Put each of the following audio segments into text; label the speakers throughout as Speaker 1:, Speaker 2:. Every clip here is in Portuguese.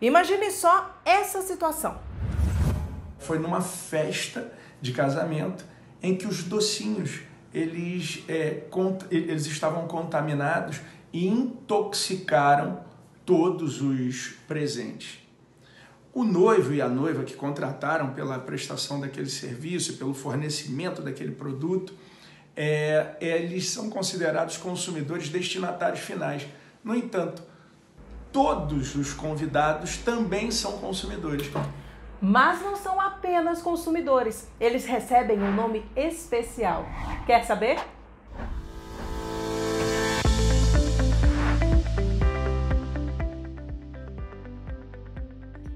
Speaker 1: Imagine só essa situação.
Speaker 2: Foi numa festa de casamento em que os docinhos eles estavam contaminados e intoxicaram todos os presentes. O noivo e a noiva que contrataram pela prestação daquele serviço, pelo fornecimento daquele produto, eles são considerados consumidores destinatários finais. No entanto, todos os convidados também são consumidores.
Speaker 1: Mas não são apenas consumidores, eles recebem um nome especial. Quer saber?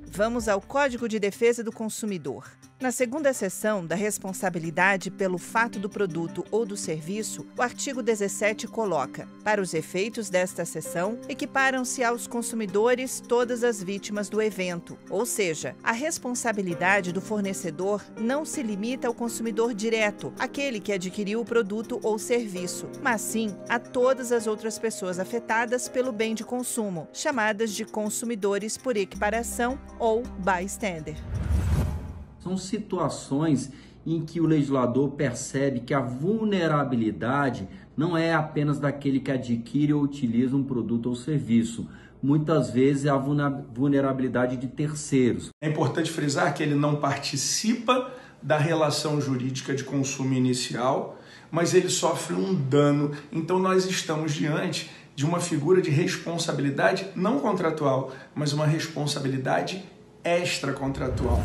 Speaker 3: Vamos ao Código de Defesa do Consumidor. Na segunda seção da responsabilidade pelo fato do produto ou do serviço, o artigo 17 coloca: para os efeitos desta seção, equiparam-se aos consumidores todas as vítimas do evento, ou seja, a responsabilidade do fornecedor não se limita ao consumidor direto, aquele que adquiriu o produto ou serviço, mas sim a todas as outras pessoas afetadas pelo bem de consumo, chamadas de consumidores por equiparação ou bystander.
Speaker 4: São situações em que o legislador percebe que a vulnerabilidade não é apenas daquele que adquire ou utiliza um produto ou serviço. Muitas vezes é a vulnerabilidade de terceiros.
Speaker 2: É importante frisar que ele não participa da relação jurídica de consumo inicial, mas ele sofre um dano. Então nós estamos diante de uma figura de responsabilidade não contratual, mas uma responsabilidade extracontratual.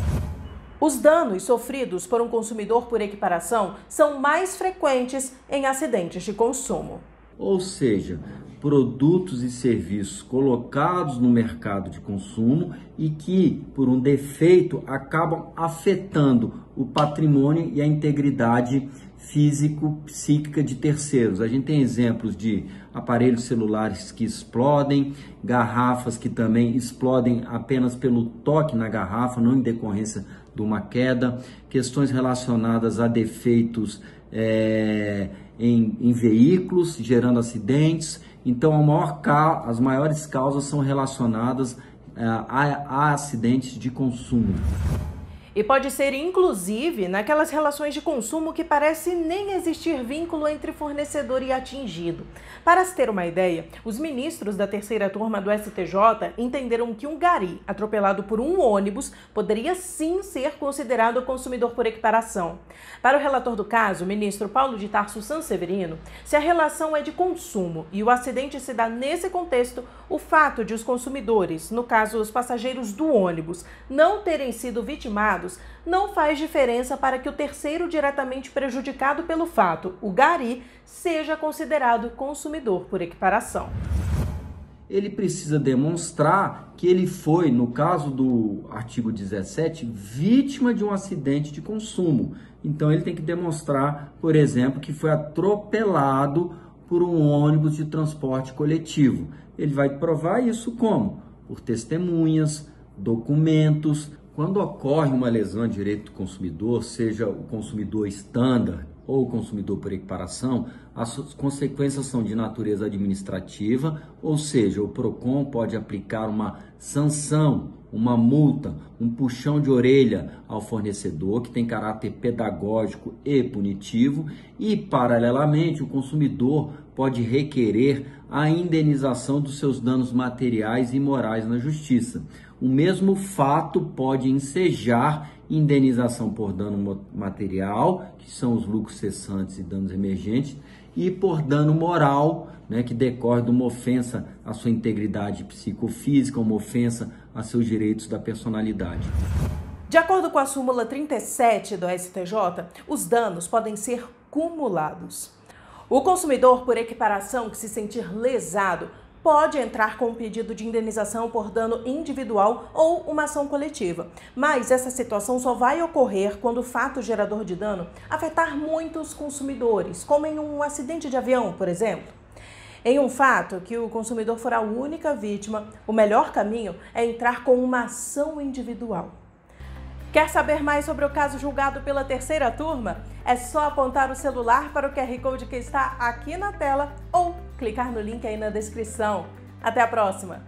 Speaker 1: Os danos sofridos por um consumidor por equiparação são mais frequentes em acidentes de consumo.
Speaker 4: Ou seja, produtos e serviços colocados no mercado de consumo e que, por um defeito, acabam afetando o patrimônio e a integridade físico-psíquica de terceiros. A gente tem exemplos de aparelhos celulares que explodem, garrafas que também explodem apenas pelo toque na garrafa, não em decorrência de uma queda, questões relacionadas a defeitos em veículos, gerando acidentes. Então, as maiores causas são relacionadas a acidentes de consumo.
Speaker 1: E pode ser, inclusive, naquelas relações de consumo que parece nem existir vínculo entre fornecedor e atingido. Para se ter uma ideia, os ministros da terceira turma do STJ entenderam que um gari atropelado por um ônibus poderia sim ser considerado consumidor por equiparação. Para o relator do caso, o ministro Paulo de Tarso Sanseverino, se a relação é de consumo e o acidente se dá nesse contexto, o fato de os consumidores, no caso os passageiros do ônibus, não terem sido vitimados não faz diferença para que o terceiro diretamente prejudicado pelo fato, o gari, seja considerado consumidor por equiparação.
Speaker 4: Ele precisa demonstrar que ele foi, no caso do artigo 17, vítima de um acidente de consumo. Então ele tem que demonstrar, por exemplo, que foi atropelado por um ônibus de transporte coletivo. Ele vai provar isso como? Por testemunhas, documentos. Quando ocorre uma lesão de direito do consumidor, seja o consumidor estándar ou o consumidor por equiparação, as consequências são de natureza administrativa, ou seja, o PROCON pode aplicar uma sanção, uma multa, um puxão de orelha ao fornecedor, que tem caráter pedagógico e punitivo, e, paralelamente, o consumidor pode requerer a indenização dos seus danos materiais e morais na justiça. O mesmo fato pode ensejar indenização por dano material, que são os lucros cessantes e danos emergentes, e por dano moral, que decorre de uma ofensa à sua integridade psicofísica, uma ofensa a seus direitos da personalidade.
Speaker 1: De acordo com a súmula 37 do STJ, os danos podem ser cumulados. O consumidor por equiparação que se sentir lesado pode entrar com um pedido de indenização por dano individual ou uma ação coletiva. Mas essa situação só vai ocorrer quando o fato gerador de dano afetar muitos consumidores, como em um acidente de avião, por exemplo. Em um fato que o consumidor for a única vítima, o melhor caminho é entrar com uma ação individual. Quer saber mais sobre o caso julgado pela terceira turma? É só apontar o celular para o QR Code que está aqui na tela ou clicar no link aí na descrição. Até a próxima!